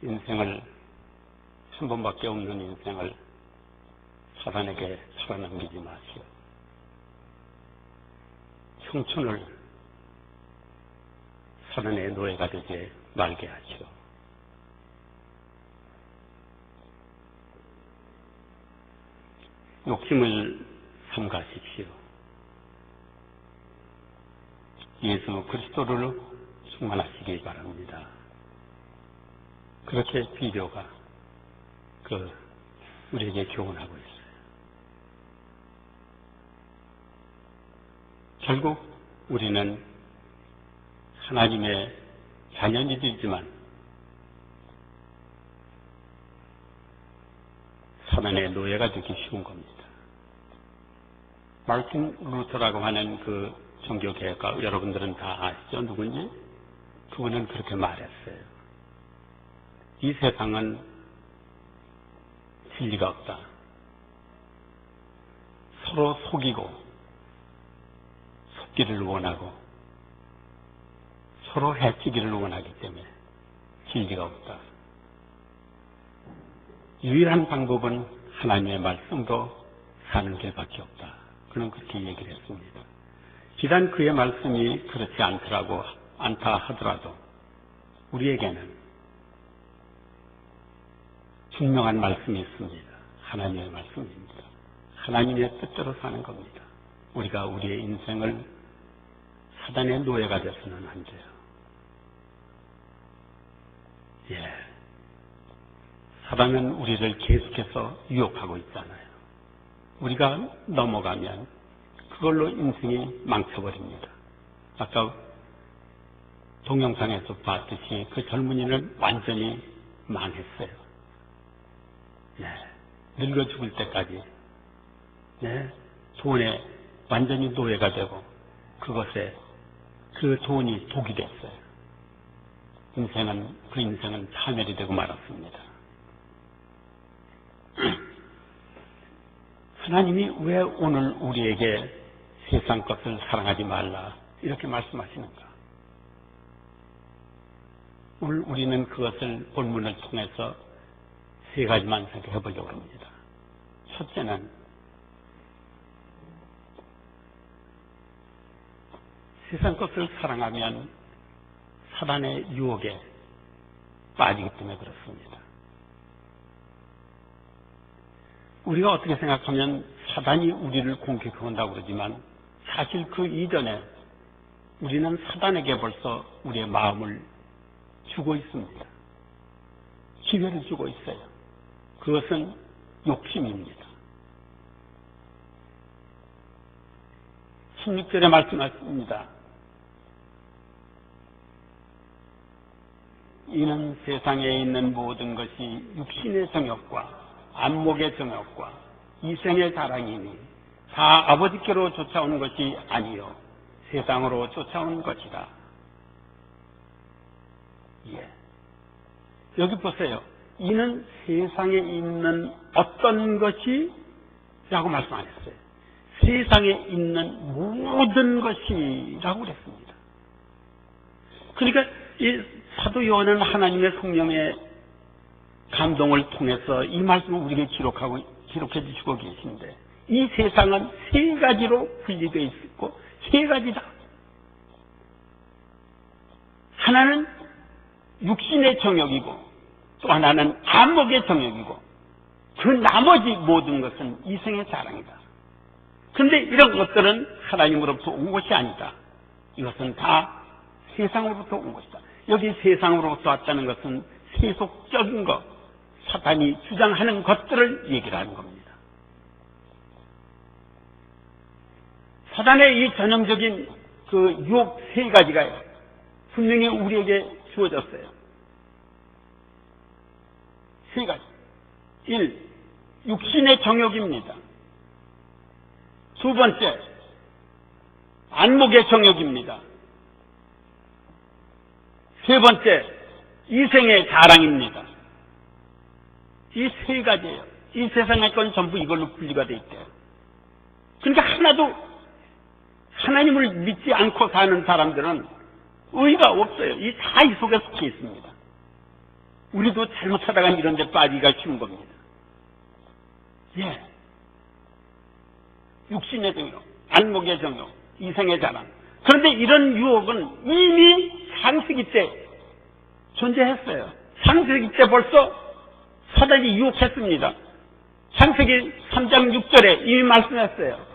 인생을 한 번밖에 없는 인생을 사단에게 팔아넘기지 마시오. 청춘을 사단의 노예가 되지 말게 하시오. 욕심을 삼가십시오. 예수 그리스도를 충만하시기 바랍니다. 그렇게 비료가 우리에게 교훈하고 있어요. 결국 우리는 하나님의 자녀이지만 사단의 노예가 되기 쉬운 겁니다. 마르틴 루터라고 하는 그 종교개혁가 여러분들은 다 아시죠? 누군지? 그분은 그렇게 말했어요. 이 세상은 진리가 없다. 서로 속이고 속기를 원하고 서로 해치기를 원하기 때문에 진리가 없다. 유일한 방법은 하나님의 말씀으로 사는 길밖에 없다. 그는 그렇게 얘기를 했습니다. 비단 그의 말씀이 그렇지 않다 하더라도 우리에게는 분명한 말씀이 있습니다. 하나님의 말씀입니다. 하나님의 뜻대로 사는 겁니다. 우리가 우리의 인생을 사단의 노예가 돼서는 안 돼요. 사단은 우리를 계속해서 유혹하고 있잖아요. 우리가 넘어가면 그걸로 인생이 망쳐버립니다. 아까 동영상에서 봤듯이 그 젊은이는 완전히 망했어요. 늙어 죽을 때까지 돈에 완전히 노예가 되고 그것에 그 돈이 독이 됐어요. 그 인생은 파멸이 되고 말았습니다. 하나님이 왜 오늘 우리에게 세상 것을 사랑하지 말라 이렇게 말씀하시는가? 오늘 우리는 그것을 본문을 통해서 세 가지만 생각해 보려고 합니다. 첫째는 세상 것을 사랑하면 사단의 유혹에 빠지기 때문에 그렇습니다. 우리가 어떻게 생각하면 사단이 우리를 공격한다고 그러지만 사실 그 이전에 우리는 사단에게 벌써 우리의 마음을 주고 있습니다. 기회를 주고 있어요. 그것은 욕심입니다. 16절에 말씀하십니다. 이는 세상에 있는 모든 것이 육신의 정욕과 안목의 정욕과 이생의 자랑이니 다 아버지께로 쫓아오는 것이 아니요 세상으로 쫓아오는 것이다. 여기 보세요. 이는 세상에 있는 어떤 것이 라고 말씀 안 했어요. 세상에 있는 모든 것이라고 그랬습니다. 그러니까 이 사도 요한은 하나님의 성령의 감동을 통해서 이 말씀을 우리에게 기록해 주시고 계신데 이 세상은 세 가지로 분리되어 있고 세 가지다. 하나는 육신의 정욕이고 또 하나는 안목의 정욕이고 그 나머지 모든 것은 이생의 자랑이다. 그런데 이런 것들은 하나님으로부터 온 것이 아니다. 이것은 다 세상으로부터 온 것이다. 여기 세상으로부터 왔다는 것은 세속적인 것, 사탄이 주장하는 것들을 얘기를 하는 겁니다. 사탄의 이 전형적인 그 유혹 세 가지가 분명히 우리에게 주어졌어요. 세 가지. 1. 육신의 정욕입니다. 두 번째, 안목의 정욕입니다. 세 번째, 이생의 자랑입니다. 이 세 가지예요. 이 세상의 건 전부 이걸로 분리가 돼 있대요. 그러니까 하나도 하나님을 믿지 않고 사는 사람들은 의의가 없어요. 이 속에 속해 있습니다. 우리도 잘못하다가 이런 데 빠지기가 쉬운 겁니다. 예. 육신의 정욕, 안목의 정욕, 이생의 자랑. 그런데 이런 유혹은 이미 창세기 때 존재했어요. 창세기 때 벌써 사단이 유혹했습니다. 창세기 3장 6절에 이미 말씀했어요.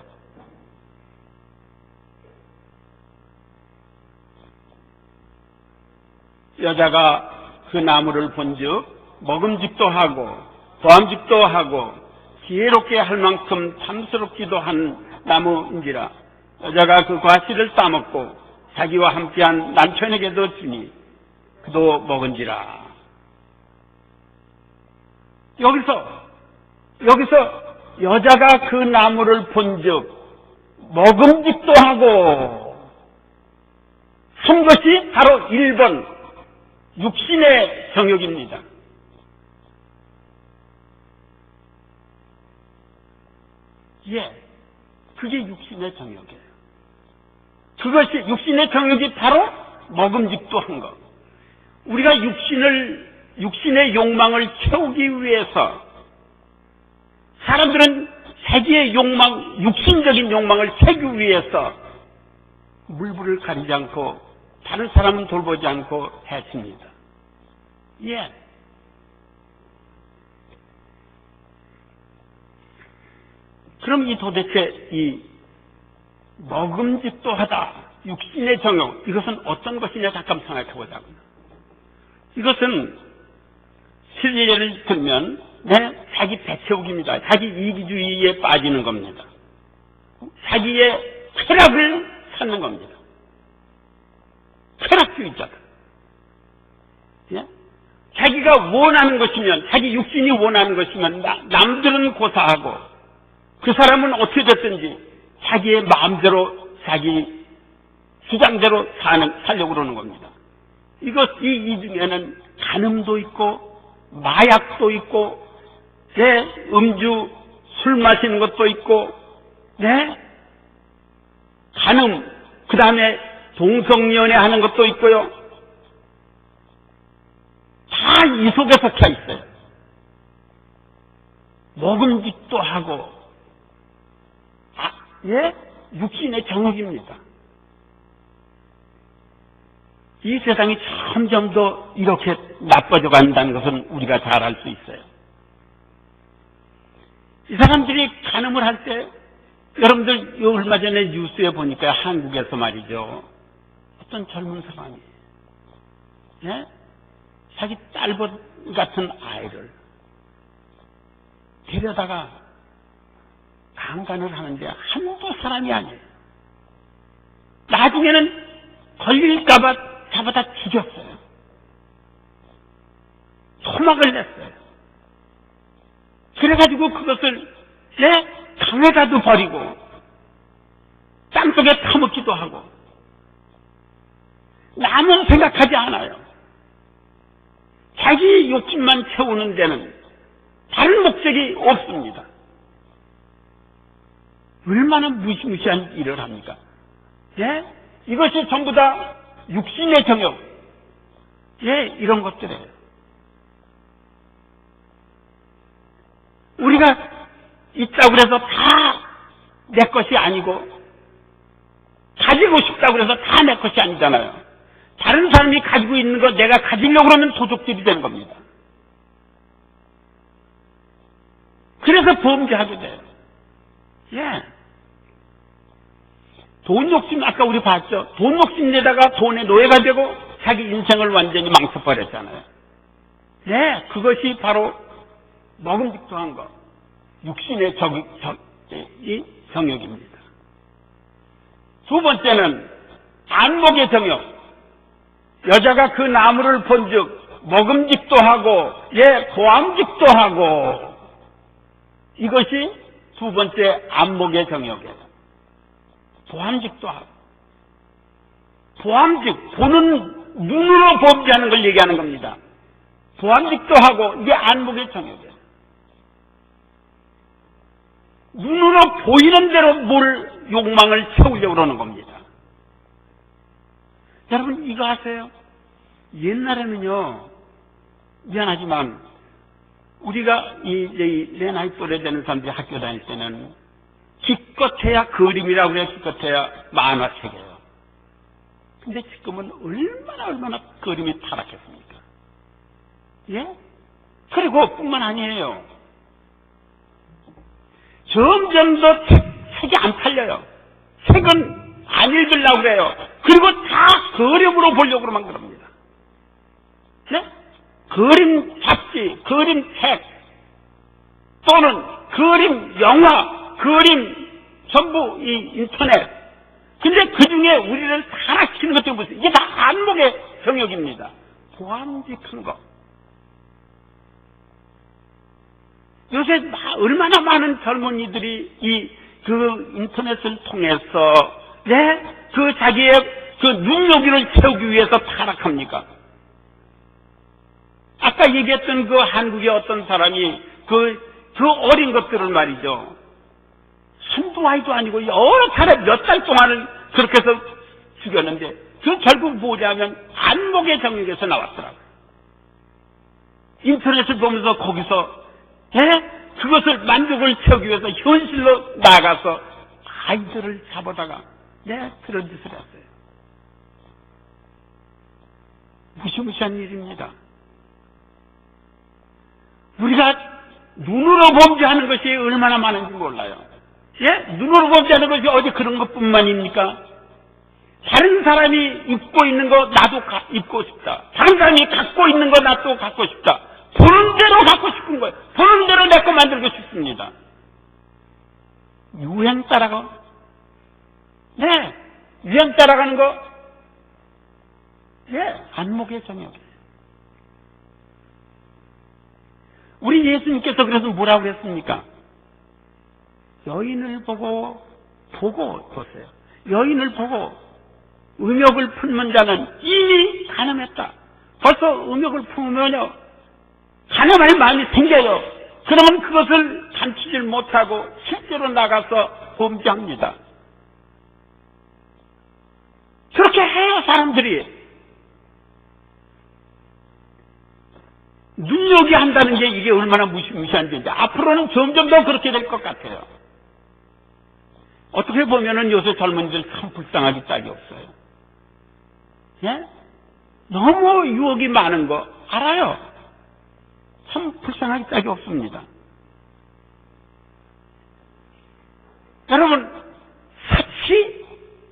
여자가 그 나무를 본즉 먹음직도 하고 보암직도 하고 지혜롭게 할 만큼 탐스럽기도 한 나무인지라. 여자가 그 과실을 따먹고 자기와 함께한 남편에게도 주니 그도 먹은지라. 여기서 여자가 그 나무를 본즉 먹음직도 하고 한 것이 바로 1번 육신의 정욕입니다. 예, 그게 육신의 정욕이에요. 그것이 육신의 정욕이 바로 먹음직도 한 것. 우리가 육신의 욕망을 채우기 위해서 사람들은 자기의 욕망, 육신적인 욕망을 채우기 위해서 물불을 가리지 않고 다른 사람은 돌보지 않고 해칩니다. 예. 그럼 이 도대체 이 먹음직도 하다, 육신의 정욕, 이것은 어떤 것이냐 잠깐 생각해 보자고요. 이것은 실례를 들면 자기 배채우기입니다. 자기 이기주의에 빠지는 겁니다. 자기의 쾌락을 찾는 겁니다. 쾌락주의자다. 예? 자기가 원하는 것이면, 자기 육신이 원하는 것이면 남들은 고사하고 그 사람은 어떻게 됐든지 자기의 마음대로 자기 주장대로 살려고 그러는 겁니다. 이 중에는 간음도 있고 마약도 있고 음주 술 마시는 것도 있고 간음 그 다음에 동성연애 하는 것도 있고요. 다 이 속에 섞여 있어요. 먹음직도 하고 육신의 정욕입니다. 이 세상이 점점 더 이렇게 나빠져 간다는 것은 우리가 잘 알 수 있어요. 이 사람들이 간음을 할 때 여러분들 얼마 전에 뉴스에 보니까 한국에서 말이죠. 어떤 젊은 사람이 자기 딸 같은 아이를 데려다가 강간을 하는데 한두 사람이 아니에요. 나중에는 걸릴까봐 잡아다 죽였어요. 토막을 냈어요. 그래가지고 그것을 강에다도 버리고 땅속에 타먹기도 하고 남은 생각하지 않아요. 자기 욕심만 채우는 데는 다른 목적이 없습니다. 얼마나 무시무시한 일을 합니까? 이것이 전부 다 육신의 정욕, 이런 것들이에요. 우리가 있다고 해서 다 내 것이 아니고, 가지고 싶다고 해서 다 내 것이 아니잖아요. 다른 사람이 가지고 있는 거 내가 가지려고 그러면 도둑질이 되는 겁니다. 그래서 범죄하게 돼요. 돈 욕심, 아까 우리 봤죠? 돈 욕심 내다가 돈의 노예가 되고 자기 인생을 완전히 망쳐버렸잖아요. 그것이 바로 먹음직도한 것, 육신의 정욕입니다. 두 번째는 안목의 정욕. 여자가 그 나무를 본즉 먹음직도 하고 보암직도 하고, 이것이 두 번째 안목의 정욕이에요. 보암직도 하고. 보암직, 보는 눈으로 범죄하는 걸 얘기하는 겁니다. 보암직도 하고, 이게 안목의 정욕이에요. 눈으로 보이는 대로 뭘 욕망을 채우려고 그러는 겁니다. 여러분 이거 아세요? 옛날에는요, 미안하지만 우리가 내 나이 또래 되는 사람들이 학교 다닐 때는 기껏해야 그림이라고 그래야 기껏해야 만화책이에요. 근데 지금은 얼마나 그림이 타락했습니까? 예? 그리고 뿐만 아니에요. 점점 더 책이 안 팔려요. 책은 안 읽으려고 그래요. 그리고 다 그림으로 보려고만 그럽니다. 네? 그림 잡지, 그림 책, 또는 그림 영화, 그림 전부 이 인터넷. 근데 그 중에 우리를 타락시키는 것들이 무슨, 이게 다 안목의 영역입니다. 보암직한 거. 요새 얼마나 많은 젊은이들이 그 인터넷을 통해서, 네? 그 자기의 그 눈여기를 채우기 위해서 타락합니까? 아까 얘기했던 그 한국의 어떤 사람이 그 어린 것들을 말이죠. 한두 아이도 아니고 여러 차례 몇 달 동안을 그렇게 해서 죽였는데, 그 결국 뭐냐면 안목의 정역에서 나왔더라고요. 인터넷을 보면서 거기서, 그것을 만족을 채우기 위해서 현실로 나가서 아이들을 잡아다가 그런 짓을 했어요. 무시무시한 일입니다. 우리가 눈으로 범죄하는 것이 얼마나 많은지 몰라요. 눈으로 범죄하는 것이 어디 그런 것뿐만입니까? 다른 사람이 입고 있는 거 나도 입고 싶다. 다른 사람이 갖고 있는 거 나도 갖고 싶다. 보는 대로 갖고 싶은 거예요. 보는 대로 내 거 만들고 싶습니다. 유행 따라가. 유행 따라가는 거. 안목의 정역이에요. 우리 예수님께서 그래서 뭐라고 그랬습니까? 여인을 보고 보세요. 여인을 보고 음욕을 품는 자는 이미 간음했다. 벌써 음욕을 품으면요, 간음할 마음이 생겨요. 그러면 그것을 감추질 못하고 실제로 나가서 범죄합니다. 그렇게 해요, 사람들이. 눈여기 한다는 게 이게 얼마나 무시무시한 일인지, 앞으로는 점점 더 그렇게 될 것 같아요. 어떻게 보면은 요새 젊은이들 참 불쌍하기 짝이 없어요. 너무 유혹이 많은 거 알아요. 참 불쌍하기 짝이 없습니다. 여러분, 사치?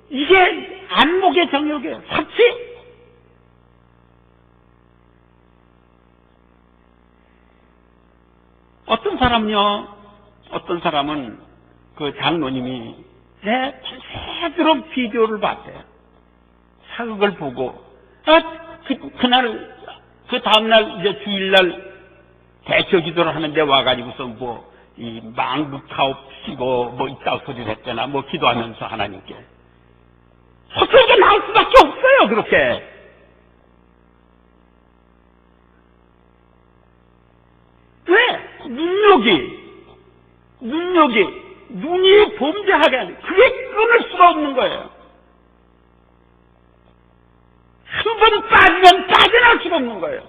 이게 안목의 정역이에요. 사치? 어떤 사람은 그 장로님이 밤새도록 비디오를 봤대요. 사극을 보고, 그날, 그 다음날 이제 주일날 대처 기도를 하는데 와가지고서 이 망극하옵시고 이따 소리를 했잖아. 기도하면서 하나님께. 헛소리가 나올 수밖에 없어요, 그렇게. 왜? 눈이 범죄하게 하는, 그게 끊을 수가 없는 거예요. 한 번 빠지면 빠져나올 수가 없는 거예요.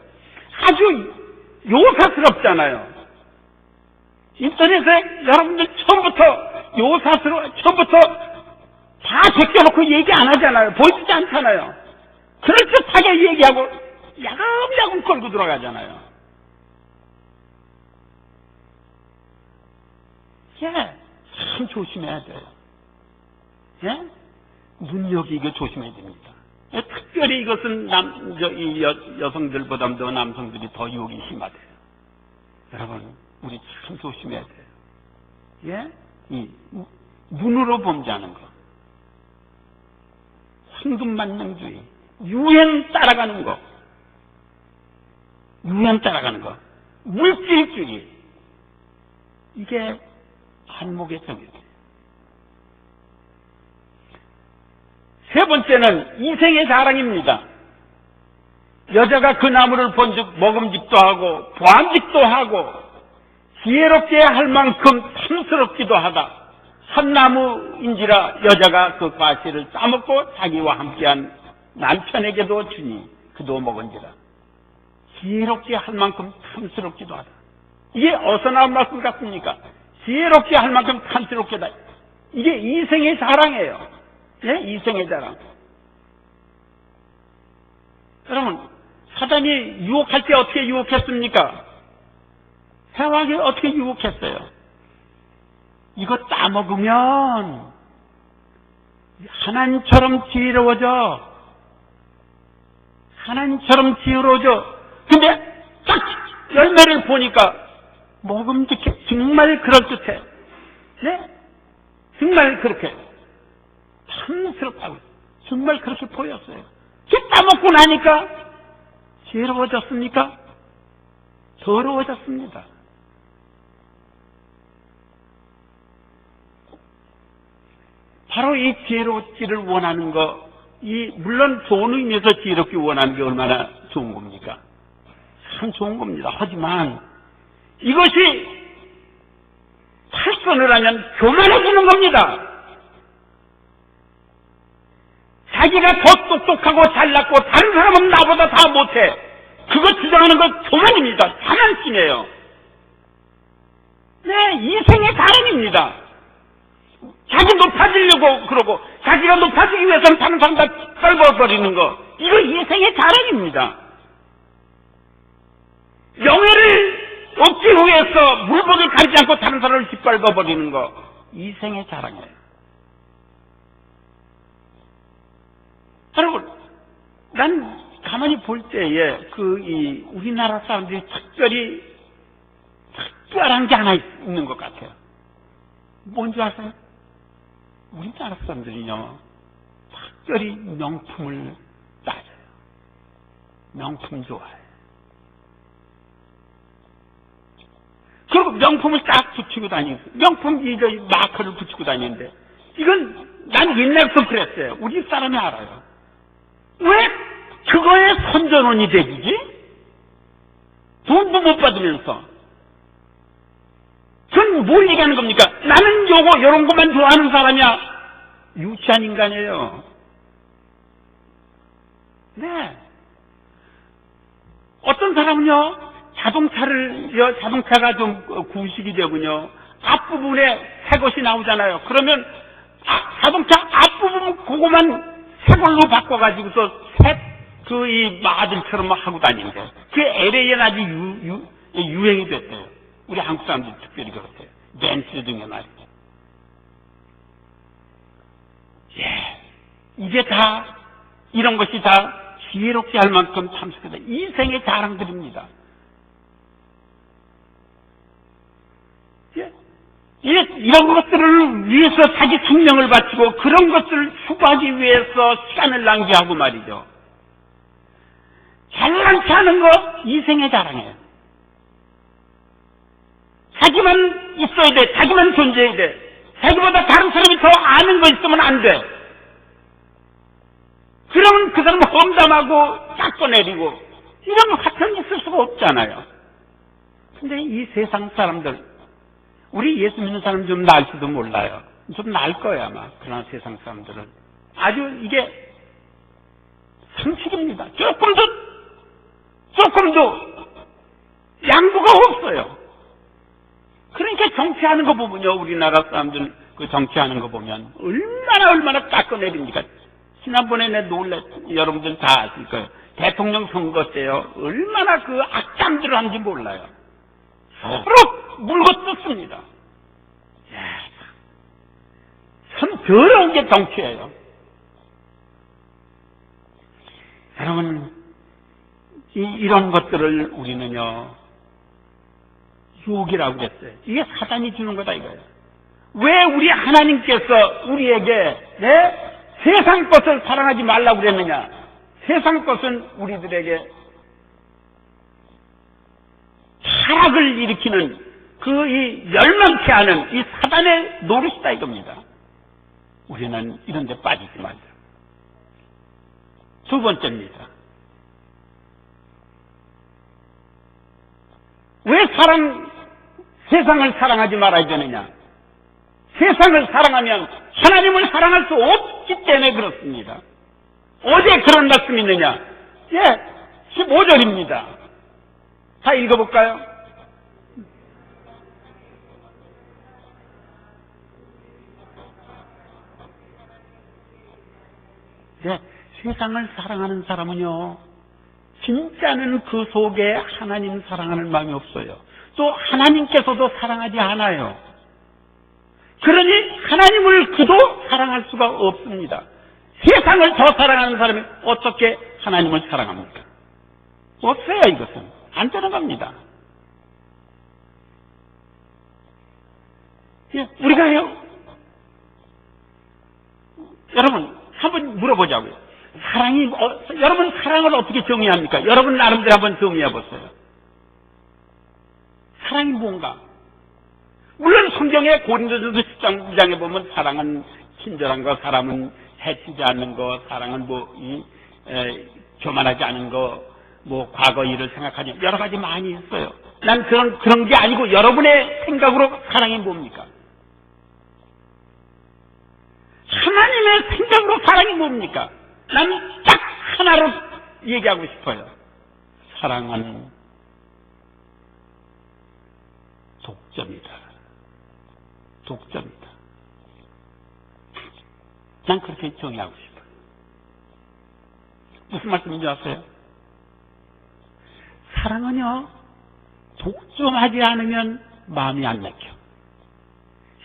아주 요사스럽잖아요. 인터넷에 여러분들 처음부터 다 제껴놓고 얘기 안 하잖아요. 보여주지 않잖아요. 그럴듯하게 얘기하고 야금야금 끌고 들어가잖아요. 참 조심해야 돼요. 눈여기 이거 조심해야 됩니다. 특별히 이것은 여성들보다도 남성들이 더 유혹이 심하대요. 여러분, 우리 참 조심해야 돼요. 이 눈으로 범죄하는 거, 황금만능주의, 유행 따라가는 거, 물질주의, 이게 한목의 정이에요. 세 번째는 이생의 자랑입니다. 여자가 그 나무를 본즉 먹음직도 하고 보암직도 하고 지혜롭게 할 만큼 탐스럽기도 하다. 산나무인지라 여자가 그 과실을 따먹고 자기와 함께한 남편에게도 주니 그도 먹은지라. 지혜롭게 할 만큼 탐스럽기도 하다. 이게 어디서 나온 말씀 같습니까? 지혜롭게 할 만큼 탐스럽게다. 이게 이생의 자랑이에요. 예? 이생의 자랑. 여러분, 사단이 유혹할 때 어떻게 유혹했습니까? 해와에게 어떻게 유혹했어요? 이거 따먹으면 하나님처럼 지혜로워져. 하나님처럼 지혜로워져. 근데 딱 열매를 보니까 먹음직해. 정말 그럴듯해. 네? 정말 그렇게 탐스럽다고. 정말 그렇게 보였어요. 따먹고 나니까 지혜로워졌습니까? 더러워졌습니다. 바로 이 지혜롭기를 원하는 거, 물론 좋은 의미에서 지혜롭기 원하는 게 얼마나 좋은 겁니까? 참 좋은 겁니다. 하지만 이것이 탈선을 하면 교만해지는 겁니다. 자기가 더 똑똑하고 잘났고 다른 사람은 나보다 다 못해. 그거 주장하는 건 교만입니다. 자만심이에요. 네, 이생의 자랑입니다. 자기 높아지려고 그러고 자기가 높아지기 위해서는 다른 사람 다 썰어버리는 거. 이거 이생의 자랑입니다. 명예를 얻기 위해서 물복을 가리지 않고 다른 사람을 짓밟아버리는 거. 이생의 자랑이에요. 여러분, 난 가만히 볼 때에 우리나라 사람들이 특별한 게 하나 있는 것 같아요. 뭔지 아세요? 우리나라 사람들이요, 특별히 명품을 따져요. 명품 좋아해요. 그리고 명품을 딱 붙이고 다니고, 명품 마크를 붙이고 다니는데, 이건 난 옛날부터 그랬어요. 우리 사람이 알아요. 왜 그거에 선전원이 되지? 돈도 못 받으면서. 그건 뭘 얘기하는 겁니까? 나는 요런 것만 좋아하는 사람이야. 유치한 인간이에요. 네. 어떤 사람은요, 자동차가 좀 구식이 되군요. 앞부분에 새 것이 나오잖아요. 그러면 자동차 앞부분 그거만 새 걸로 바꿔가지고서 이 마들처럼 하고 다니는데, 그게 LA에 아주 유행이 됐대요. 우리 한국 사람들이 특별히 그렇대요. 벤츠 중에 말이죠. 예. 이게 다, 이런 것이 다 지혜롭게 할 만큼 탐스럽다. 이생의 자랑들입니다. 예. 이런 것들을 위해서 자기 생명을 바치고 그런 것들을 추구하기 위해서 시간을 낭비하고 말이죠. 잘난 체하는 거 이생의 자랑이에요. 자기만 있어야 돼. 자기만 존재해야 돼. 자기보다 다른 사람이 더 아는 거 있으면 안 돼. 그러면 그 사람은 험담하고 깎아내리고 이런 화평이 있을 수가 없잖아요. 근데 이 세상 사람들, 우리 예수 믿는 사람 좀 나을지도 몰라요. 좀 나을 거야 아마. 그러나 세상 사람들은 아주 이게 상식입니다. 조금도 양보가 없어요. 그러니까 정치하는 거 보면요, 우리나라 사람들 그 정치하는 거 보면 얼마나 깎아내립니까? 지난번에 여러분들 다 아실 거예요. 대통령 선거 때요, 얼마나 그 악담들을 하는지 몰라요. 서로 물고 뜯습니다. 참 더러운 게 정치예요. 여러분, 이런 것들을 우리는요, 유혹이라고 그랬어요. 이게 사단이 주는 거다 이거예요. 왜 우리 하나님께서 우리에게 세상 것을 사랑하지 말라고 그랬느냐? 세상 것은 우리들에게 타락을 일으키는 이 멸망케 하는 이 사단의 노릇이다 이겁니다. 우리는 이런 데 빠지지 말자. 두 번째입니다. 왜 세상을 사랑하지 말아야 되느냐? 세상을 사랑하면 하나님을 사랑할 수 없기 때문에 그렇습니다. 어제 그런 말씀이 있느냐? 15절입니다. 다 읽어볼까요? 네, 세상을 사랑하는 사람은요, 진짜는 그 속에 하나님 사랑하는 마음이 없어요. 또 하나님께서도 사랑하지 않아요. 그러니 하나님을 그도 사랑할 수가 없습니다. 세상을 더 사랑하는 사람이 어떻게 하나님을 사랑합니까? 없어요. 이것은 안 되는 겁니다. 예, 우리가 해요. 여러분 한번 물어보자고요. 여러분 사랑을 어떻게 정의합니까? 여러분 나름대로 한번 정의해 보세요. 사랑이 뭔가? 물론 성경의 고린도전서 10장에 보면 사랑은 친절한 거, 사람은 해치지 않는 거, 사랑은 교만하지 않은 거, 과거 일을 생각하지, 여러 가지 많이 있어요. 난 그런 게 아니고 여러분의 생각으로 사랑이 뭡니까? 하나님의 생각으로 사랑이 뭡니까? 난 딱 하나로 얘기하고 싶어요. 사랑은 독점이다. 독점이다. 난 그렇게 정의하고 싶어요. 무슨 말씀인지 아세요? 사랑은요, 독점하지 않으면 마음이 안 막혀.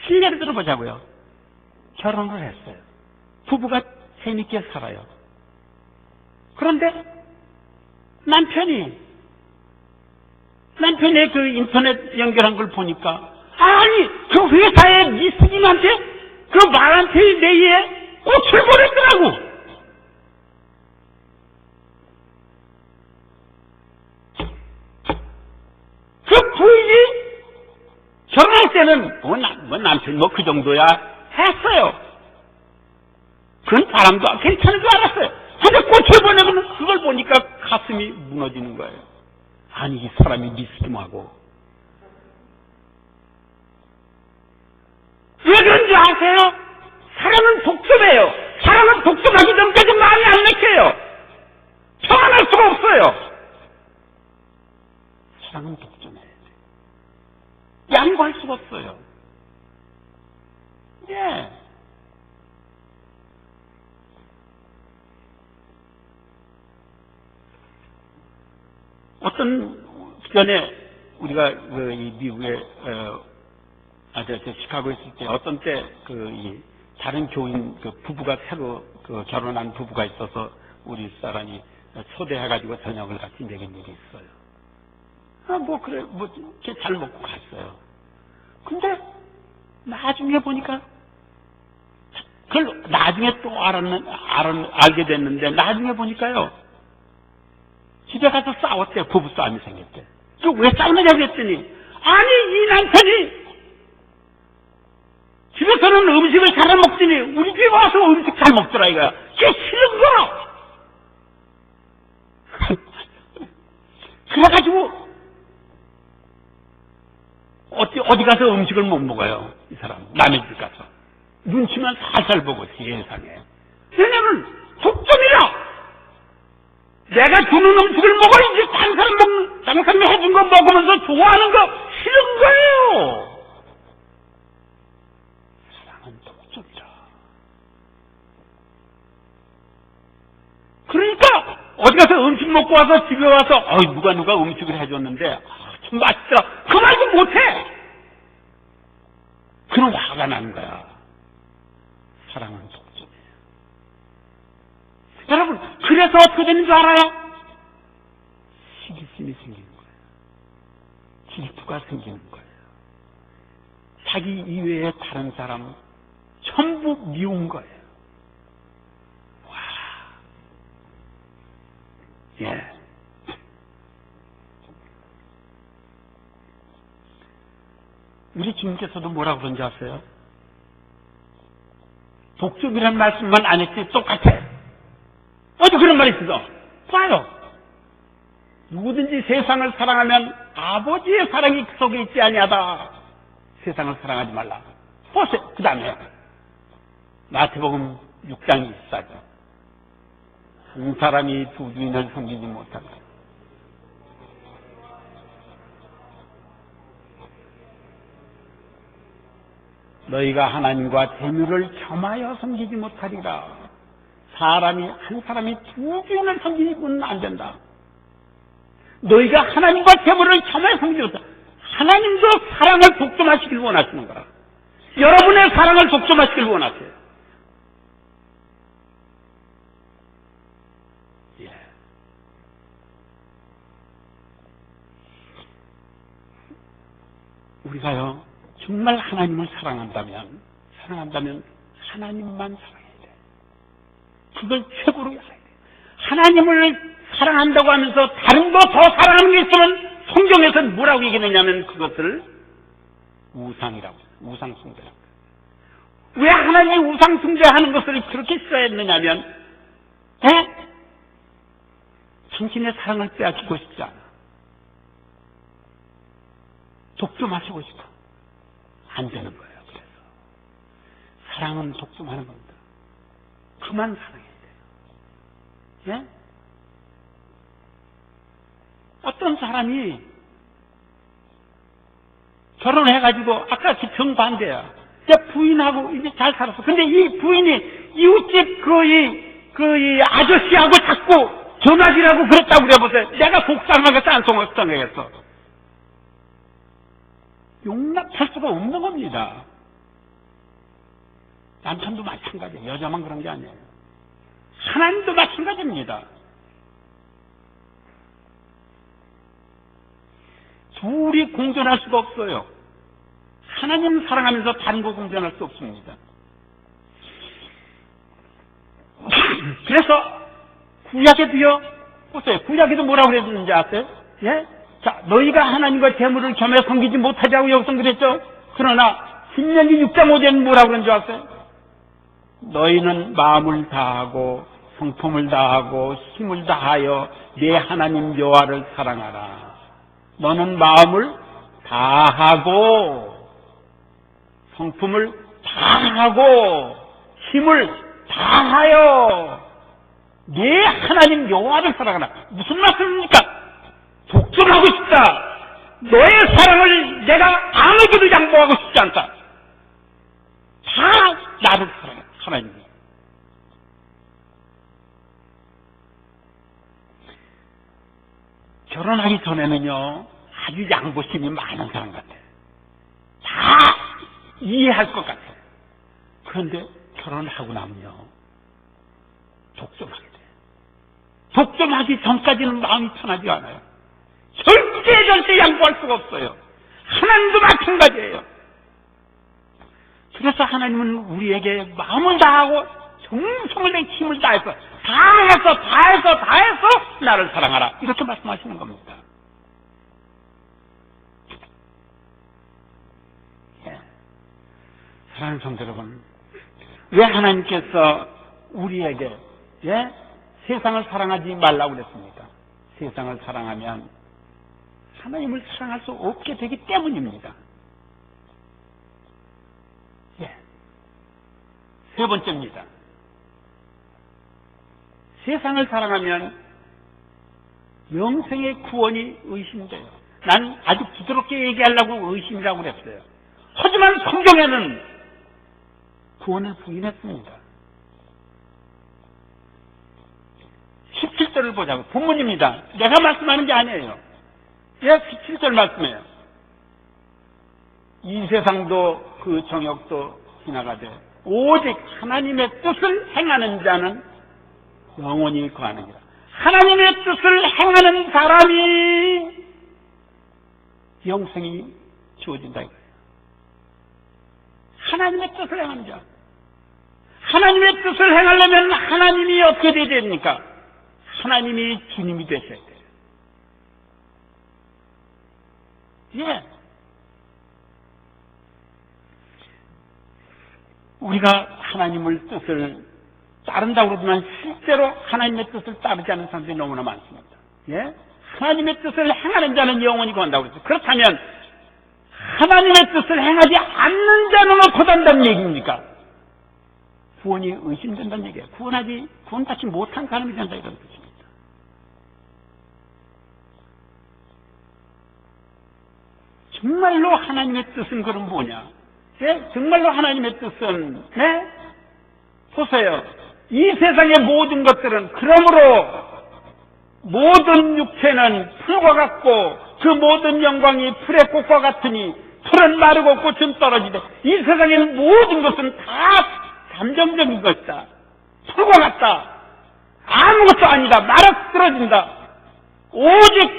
실례를 들어보자고요. 결혼을 했어요. 부부가 재밌게 살아요. 그런데 남편이 그 인터넷 연결한 걸 보니까, 아니, 그 회사의 미스님한테 그 말한테 내에 꽃을 보냈더라고. 그 부인이 결혼할 때는 남편이 그 정도야 했어요. 그건 바람도 괜찮은 줄 알았어요. 근데 꽃을 보내고는 그걸 보니까 가슴이 무너지는 거예요. 아니, 이 사람이 미스김하고. 왜 그런지 아세요? 사랑은 독점이에요. 사랑은 독점하기 전까지 마음이 안 맥혀요. 평안할 수가 없어요. 사랑은 독점해야 돼. 양보할 수가 없어요. 예. 어떤 전에 우리가 이 미국에 시카고에 있을 때 어떤 때 이 다른 교인 부부가 새로 결혼한 부부가 있어서 우리 사람이 초대해가지고 저녁을 같이 먹은 일이 있어요. 그래 이렇게 잘 먹고 갔어요. 근데 나중에 보니까 그걸 나중에 또 알게 됐는데 나중에 보니까요. 집에 가서 싸웠대요. 부부싸움이 생겼대. 왜 싸우느냐고 했더니, 아니, 이 남편이 집에서는 음식을 잘 먹더니 우리 집에 와서 음식 잘 먹더라 이거야. 그게 싫은 거야. 그래가지고 어디 가서 음식을 못 먹어요. 이 사람 남의 집 가서 눈치만 살살 보고 세상에. 왜냐면 독점이야. 내가 주는 음식을 먹어야지 다른 사람이 해준 거 먹으면서 좋아하는 거 싫은 거예요. 사랑은 독점이다. 그러니까 어디 가서 음식 먹고 와서 집에 와서 누가 음식을 해줬는데 참 맛있더라. 그 말도 못해. 그럼 화가 나는 거야. 사랑은 독점이에요. 여러분, 그래서 어떻게 되는 줄 알아요? 시기심이 생기는 거예요. 질투가 생기는 거예요. 자기 이외에 다른 사람 전부 미운 거예요. 와, 예. 우리 주님께서도 뭐라고 그런지 아세요? 독점이라는 말씀만 안 했지 똑같아. 어디 그런 말이 있어? 봐요. 누구든지 세상을 사랑하면 아버지의 사랑이 그 속에 있지 아니하다. 세상을 사랑하지 말라. 보세요. 그 다음에 마태복음 6장 24절. 한 사람이 두 주인을 섬기지 못한다. 너희가 하나님과 재물을 겸하여 섬기지 못하리라. 한 사람이 두 주인을 섬기면 안 된다. 너희가 하나님과 재물을 겸하여 섬기지 못한다. 하나님도 사랑을 독점하시길 원하시는 거라. 여러분의 사랑을 독점하시길 원하세요. 예. 우리가요, 정말 하나님을 사랑한다면 하나님만 사랑해야 돼. 그걸 최고로 알아야 돼. 하나님을 사랑한다고 하면서 다른 거 더 사랑하는 게 있으면 성경에서는 뭐라고 얘기했느냐면 그것을 우상이라고, 우상숭배라고. 왜 하나님이 우상숭배하는 것을 그렇게 싫어했느냐면, 당신의 사랑을 빼앗기고 싶지 않아. 독점하시고 싶어. 안 되는 거예요. 그래서 사랑은 독점하는 겁니다. 그만 사랑해야 돼요. 예? 어떤 사람이 결혼해가지고 아까 정반대야. 내 부인하고 이제 잘 살았어. 근데 이 부인이 이웃집 그 아저씨하고 자꾸 전화기라고 그랬다고 그래보세요. 내가 속상하겠어, 안 속상하겠어? 용납할 수가 없는 겁니다. 남편도 마찬가지예요. 여자만 그런 게 아니에요. 하나님도 마찬가지입니다. 둘이 공존할 수가 없어요. 하나님 사랑하면서 다른 거 공존할 수 없습니다. 그래서 구약에도요, 보세요. 구약에도 뭐라고 그랬는지 아세요? 예? 자, 너희가 하나님과 재물을 겸해 섬기지 못하자고 여기서 그랬죠? 그러나 신명기 6장 5절은 뭐라고 그런 줄 아세요? 너희는 마음을 다하고 성품을 다하고 힘을 다하여 내 하나님 여호와를 사랑하라. 너는 마음을 다하고 성품을 다하고 힘을 다하여 내 하나님 여호와를 사랑하라. 무슨 말씀입니까? 독점하고 싶다. 너의 사랑을 내가 아무에게도 양보하고 싶지 않다. 다 나를 사랑해. 하나님. 결혼하기 전에는요, 아주 양보심이 많은 사람 같아요. 다 이해할 것 같아요. 그런데 결혼을 하고 나면요, 독점하게 돼요. 독점하기 전까지는 마음이 편하지 않아요. 절대 양보할 수가 없어요. 하나님도 마찬가지예요. 그래서 하나님은 우리에게 마음을 다하고 정성을 내 힘을 다해서 다해서 나를 사랑하라. 이렇게 말씀하시는 겁니다. 예. 사랑하는 성도 여러분, 왜 하나님께서 우리에게 세상을 사랑하지 말라고 그랬습니까? 세상을 사랑하면 하나님을 사랑할 수 없게 되기 때문입니다. 예. 세 번째입니다. 세상을 사랑하면 영생의 구원이 의심돼요. 난 아주 부드럽게 얘기하려고 의심이라고 그랬어요. 하지만 성경에는 구원을 부인했습니다. 17절을 보자고. 본문입니다. 내가 말씀하는 게 아니에요. 17절 말씀이에요. 이 세상도 그 정욕도 지나가되 오직 하나님의 뜻을 행하는 자는 영원히 거하느니라. 하나님의 뜻을 행하는 사람이 영생이 주어진다 이거예요. 하나님의 뜻을 행하는 자. 하나님의 뜻을 행하려면 하나님이 어떻게 돼야 됩니까? 하나님이 주님이 되셔야 돼요. 예. 우리가 하나님의 뜻을 따른다고 그러지만 실제로 하나님의 뜻을 따르지 않는 사람들이 너무나 많습니다. 예? 하나님의 뜻을 행하는 자는 영원히 구한다고 그랬어요. 그렇다면 하나님의 뜻을 행하지 않는 자는 어떻게 한다는 얘기입니까? 구원이 의심된다는 얘기예요. 구원받지 못한 사람이 된다 이런 뜻입니다. 정말로 하나님의 뜻은 그럼 뭐냐? 네? 정말로 하나님의 뜻은, 네? 보세요. 이 세상의 모든 것들은 그러므로 모든 육체는 풀과 같고 그 모든 영광이 풀의 꽃과 같으니 풀은 마르고 꽃은 떨어지되 이 세상에는 모든 것은 다 감정적인 것이다. 풀과 같다. 아무것도 아니다. 말아 쓰러진다. 오직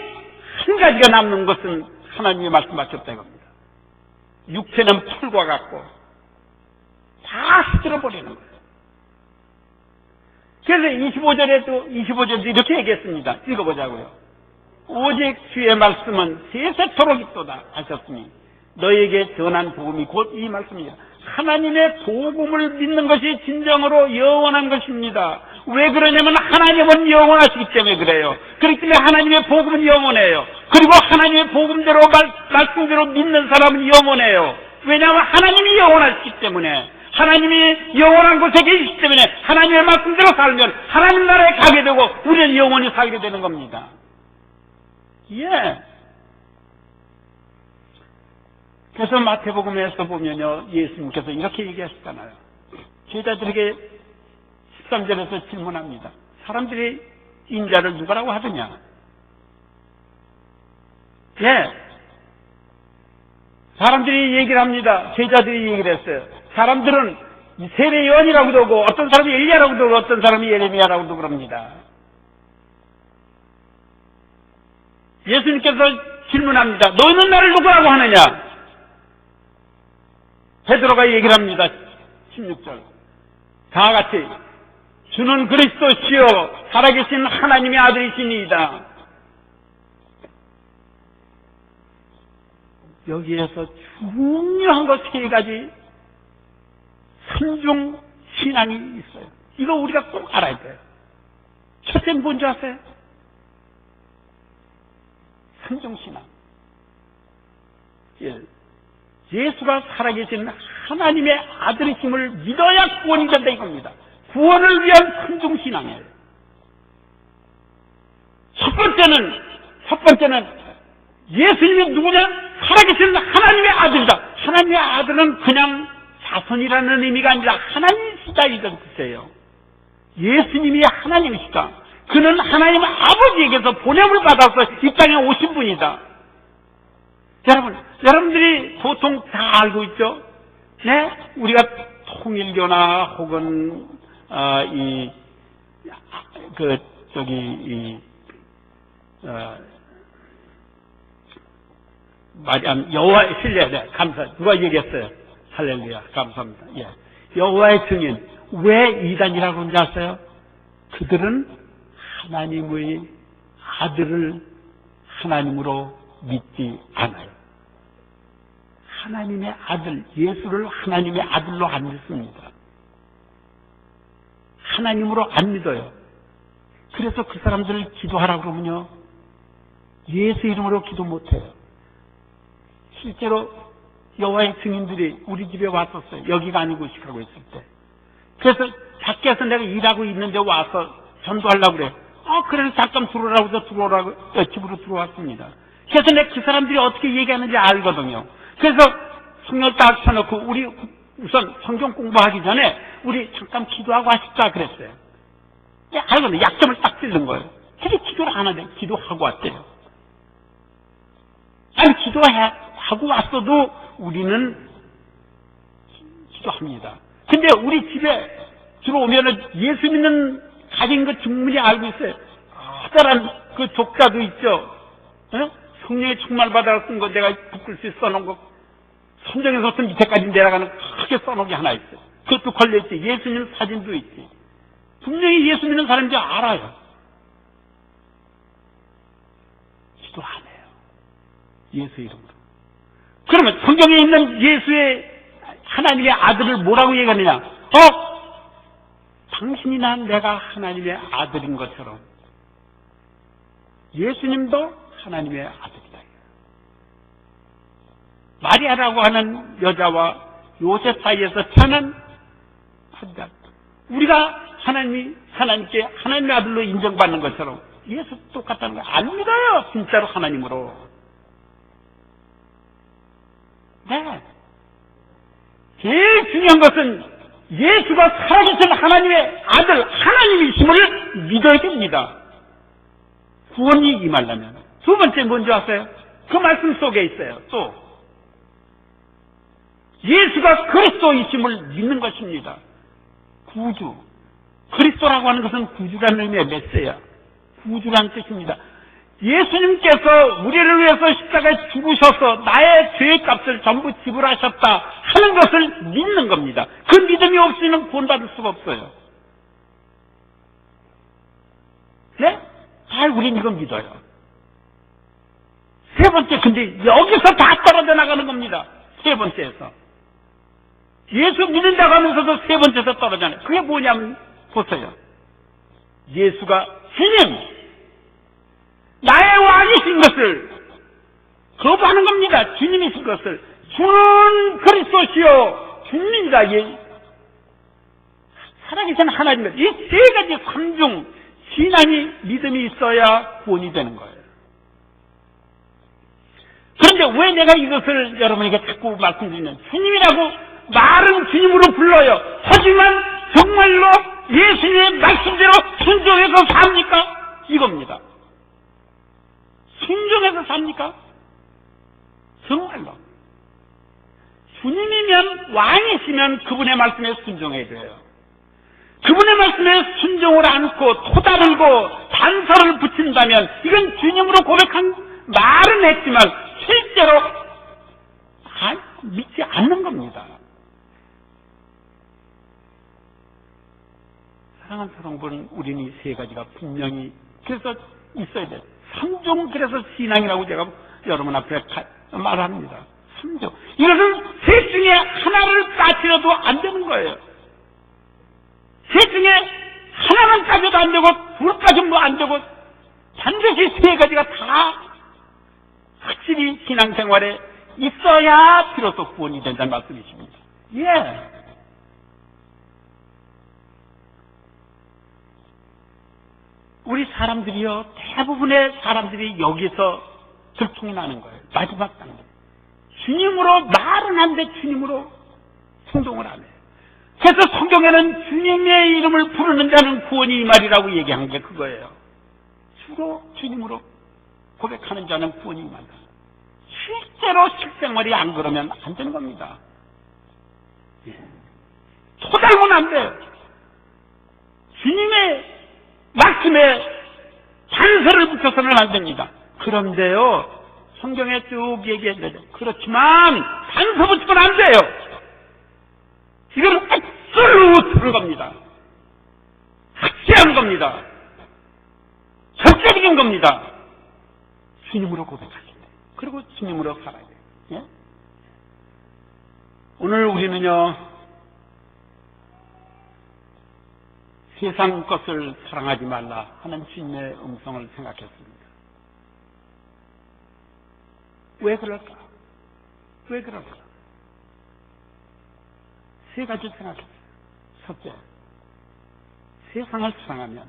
한 가지가 남는 것은 하나님이 말씀하셨다 이겁니다. 육체는 풀과 같고 다 시들어버리는 거예요. 그래서 25절에도 이렇게 얘기했습니다. 읽어보자고요. 오직 주의 말씀은 세세토록 있도다 하셨으니 너에게 전한 복음이 곧 이 말씀이다. 하나님의 복음을 믿는 것이 진정으로 영원한 것입니다. 왜 그러냐면 하나님은 영원하시기 때문에 그래요. 그렇기 때문에 하나님의 복음은 영원해요. 그리고 하나님의 복음대로 말씀대로 믿는 사람은 영원해요. 왜냐하면 하나님이 영원하시기 때문에, 하나님이 영원한 곳에 계시기 때문에 하나님의 말씀대로 살면 하나님 나라에 가게 되고 우리는 영원히 살게 되는 겁니다. 예. 그래서 마태복음에서 보면요, 예수님께서 이렇게 얘기하셨잖아요. 제자들에게 13절에서 질문합니다. 사람들이 인자를 누구라고 하느냐? 예. 사람들이 얘기를 합니다. 제자들이 얘기를 했어요. 사람들은 세례 요한이라고도 그러고 어떤 사람이 엘리야라고도 그러고 어떤 사람이 예레미야라고도 그럽니다. 예수님께서 질문합니다. 너희는 나를 누구라고 하느냐? 베드로가 얘기를 합니다. 16절. 다 같이 주는 그리스도시요 살아계신 하나님의 아들이시니이다. 여기에서 중요한 것 세 가지 삼중 신앙이 있어요. 이거 우리가 꼭 알아야 돼요. 첫째는 뭔지 아세요? 삼중 신앙. 예. 예수가 살아계신 하나님의 아들이심을 믿어야 구원이 된다 이겁니다. 구원을 위한 삼중 신앙이에요. 첫 번째는 예수님이 누구냐? 살아계신 하나님의 아들이다. 하나님의 아들은 그냥 자손이라는 의미가 아니라 하나님이시다 이런 뜻이에요. 예수님이 하나님이시다. 그는 하나님 아버지에게서 보냄을 받아서 이 땅에 오신 분이다. 여러분들이 보통 다 알고 있죠? 네? 우리가 통일교나 혹은 여호와의 신뢰, 네, 감사. 누가 얘기했어요? 할렐루야, 감사합니다. 예. 여호와의 증인. 왜 이단이라고 그런지 아세요? 그들은 하나님의 아들을 하나님으로 믿지 않아요. 하나님의 아들, 예수를 하나님의 아들로 안 믿습니다. 하나님으로 안 믿어요. 그래서 그 사람들을 기도하라고 그러면요, 예수 이름으로 기도 못해요. 실제로 여호와의 증인들이 우리 집에 왔었어요. 여기가 아니고 시카고에 있을 때. 그래서 밖에서 내가 일하고 있는데 와서 전도하려고 그래요. 그래서 잠깐 들어오라고 집으로 들어왔습니다. 그래서 내가 그 사람들이 어떻게 얘기하는지 알거든요. 그래서 성경을 딱 펴놓고 우리 우선 성경 공부하기 전에 우리 잠깐 기도하고 하실까 그랬어요. 알거든요. 약점을 딱 찔른 거예요. 그래서 기도를 안 하네. 기도하고 왔대요. 아니 기도하고 왔어도 우리는 기도합니다. 근데 우리 집에 들어오면은 예수 믿는 가진 거 충분히 알고 있어요. 커다란 그 족자도 있죠. 성령의 충만을 받아서 쓴 거 내가 붓글씨 써놓은 거 선정에서부터 밑에까지 내려가는 크게 써놓은 게 하나 있어요. 그것도 걸려있지. 예수님 사진도 있지. 분명히 예수 믿는 사람인지 알아요. 기도 안 해요. 예수 이름으로. 그러면 성경에 있는 예수의 하나님의 아들을 뭐라고 얘기하느냐? 당신이나 내가 하나님의 아들인 것처럼 예수님도 하나님의 아들이다. 마리아라고 하는 여자와 요셉 사이에서 태어난 아들. 우리가 하나님께 하나님의 아들로 인정받는 것처럼 예수 똑같다는 거 안 믿어요. 진짜로 하나님으로. 네. 제일 중요한 것은 예수가 살아계신 하나님의 아들 하나님이심을 믿어야 됩니다. 구원이 임하려면. 두 번째 뭔지 아세요? 그 말씀 속에 있어요. 또 예수가 그리스도이심을 믿는 것입니다. 구주. 그리스도라고 하는 것은 구주라는 의미의 메시아. 구주라는 뜻입니다. 예수님께서 우리를 위해서 십자가에 죽으셔서 나의 죄의 값을 전부 지불하셨다 하는 것을 믿는 겁니다. 그 믿음이 없이는 구원받을 수가 없어요. 네? 잘 우린 이거 믿어요. 세 번째, 근데 여기서 다 떨어져 나가는 겁니다. 세 번째에서. 예수 믿는다고 하면서도 세 번째에서 떨어져나가요. 그게 뭐냐면 보세요. 예수가 주님, 나의 왕이신 것을 거부하는 겁니다. 주님이신 것을. 주는 그리스도시요 주님이다. 살아계신 하나님입니다. 이 세 가지 삼중 신앙이 믿음이 있어야 구원이 되는 거예요. 그런데 왜 내가 이것을 여러분에게 자꾸 말씀드리는, 주님이라고 말은 주님으로 불러요. 하지만 정말로 예수님의 말씀대로 순종해서 삽니까? 이겁니다. 순종해서 삽니까? 정말로. 주님이면, 왕이시면 그분의 말씀에 순종해야 돼요. 그분의 말씀에 순종을 않고 토달고 단서를 붙인다면 이건 주님으로 고백한 말은 했지만 실제로 믿지 않는 겁니다. 사랑하는 여러분, 우리는 이 세 가지가 분명히 그래서 있어야 돼요. 삼종, 그래서 신앙이라고 제가 여러분 앞에 말합니다. 삼종. 이것은 셋 중에 하나를 빠뜨려도 안 되는 거예요. 셋 중에 하나만 빠져도 안 되고 둘 빠져도 안 되고 반드시 세 가지가 다 확실히 신앙생활에 있어야 비로소 구원이 된다는 말씀이십니다. 예. 우리 사람들이요, 대부분의 사람들이 여기서 들통이 나는 거예요. 마지막 단계. 주님으로 말은 하는데 주님으로 순종을 안 해요. 그래서 성경에는 주님의 이름을 부르는 자는 구원이 이 말이라고 얘기한 게 그거예요. 주로 주님으로 고백하는 자는 구원이 임한다. 실제로 실생활이 안 그러면 안 되는 겁니다. 토달면 안 돼요. 주님의 말씀에 단서를 붙여서는 안 됩니다. 그런데요, 성경에 쭉 얘기했는데, 그렇지만 단서 붙이면 안 돼요. 이건 absolute한 겁니다. 확실한 겁니다. 절대적인 겁니다. 주님으로 고백하셔야 돼요. 그리고 주님으로 살아야 돼요. 예? 오늘 우리는요, 세상 것을 사랑하지 말라 하는 주님의 음성을 생각했습니다. 왜 그럴까? 왜 그럴까? 세 가지 생각했어요. 첫째, 세상을 사랑하면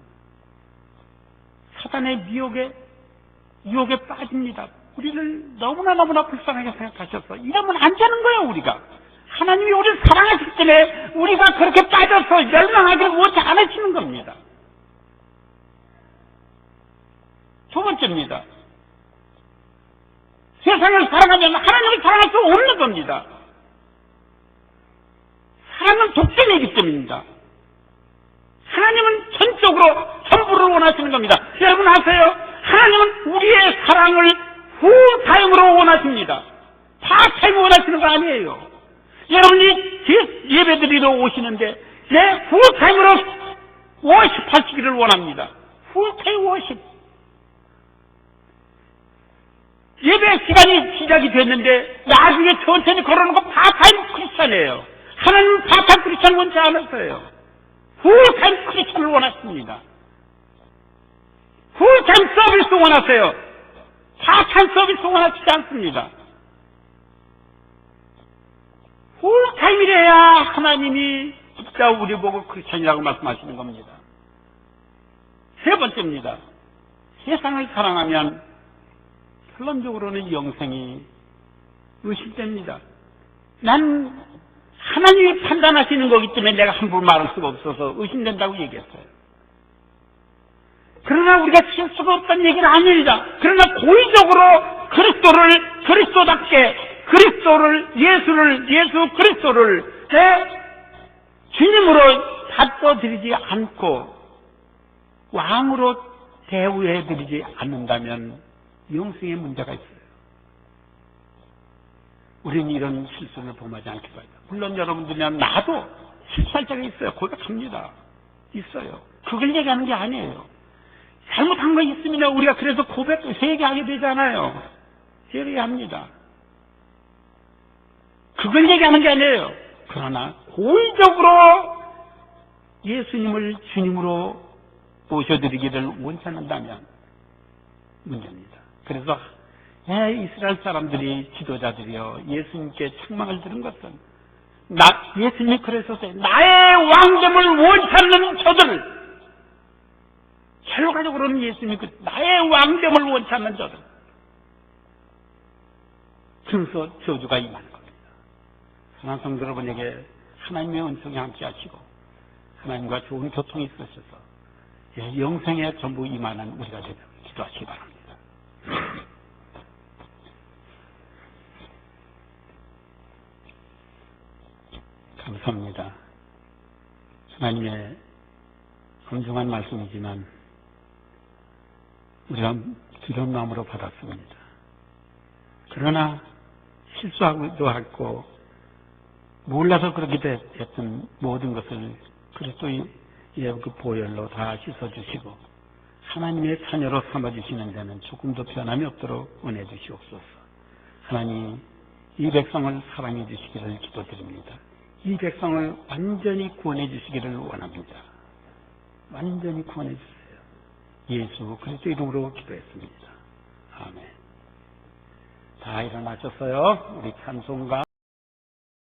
사단의 유혹에 빠집니다. 우리를 너무나 불쌍하게 생각하셔서 이러면 안 되는 거예요, 우리가. 하나님이 우리를 사랑하시기 때문에 우리가 그렇게 빠져서 멸망하기를 원치 않으시는 겁니다. 두 번째입니다. 세상을 사랑하면 하나님을 사랑할 수 없는 겁니다. 사랑은 독점이기 때문입니다. 하나님은 전부를 원하시는 겁니다. 여러분 아세요? 하나님은 우리의 사랑을 풀타임으로 원하십니다. 파타임 원하시는 거 아니에요. 여러분이 예배드리러 오시는데 풀타임으로 워십하시기를 원합니다. 풀타임 워십. 예배 시간이 시작이 됐는데 나중에 천천히 걸어오는 거 파타임 크리스찬이에요. 하나님은 파타임 크리스찬 원치 않았어요. 풀타임 크리스찬을 원하십니다. 풀타임 서비스 원하세요. 파타임 서비스 원하시지 않습니다. 풀타임이래야 하나님이 진짜 우리 보고 크리스찬이라고 말씀하시는 겁니다. 세 번째입니다. 세상을 사랑하면 결론적으로는 영생이 의심됩니다. 난 하나님이 판단하시는 거기 때문에 내가 함부로 말할 수가 없어서 의심된다고 얘기했어요. 그러나 우리가 실수가 없다는 얘기는 아닙니다. 그러나 고의적으로 그리스도답게 예수 그리스도를 주님으로 받아들이지 않고 왕으로 대우해드리지 않는다면 영생에 문제가 있어요. 우리는 이런 실수를 범하지 않기 바랍니다. 물론 여러분들이나 나도 실수할 때가 있어요. 고백합니다. 있어요. 그걸 얘기하는 게 아니에요. 잘못한 거 있으면 우리가 그래서 회개하게 되잖아요. 회개합니다. 그걸 얘기하는 게 아니에요. 그러나 고의적으로 예수님을 주님으로 모셔드리기를 원치 않는다면 문제입니다. 그래서 이스라엘 사람들이 지도자들이요 예수님께 책망을 들은 것은 예수님이 그랬었어요. 나의 왕됨을 원치 않는 저들, 결과적으로는 예수님이 나의 왕됨을 원치 않는 저들, 그래서 저주가 임하는 겁니다. 사랑하는 성도 여러분에게 하나님의 은총이 함께 하시고 하나님과 좋은 교통이 있으셔서 영생에 전부 임하는 우리가 되도록 기도하시기 바랍니다. 감사합니다. 하나님의 엄중한 말씀이지만 우리가 두려운 마음으로 받았습니다. 그러나 실수하기도 하고 몰라서 그렇게 됐던 모든 것을 그리스도의 그 보혈로 다 씻어주시고 하나님의 자녀로 삼아주시는 데는 조금도 변함이 없도록 은혜 주시옵소서. 하나님, 이 백성을 사랑해 주시기를 기도드립니다. 이 백성을 완전히 구원해 주시기를 원합니다. 완전히 구원해 주세요. 예수 그리스도 이름으로 기도했습니다. 아멘. 다 일어나셨어요? 우리 찬송가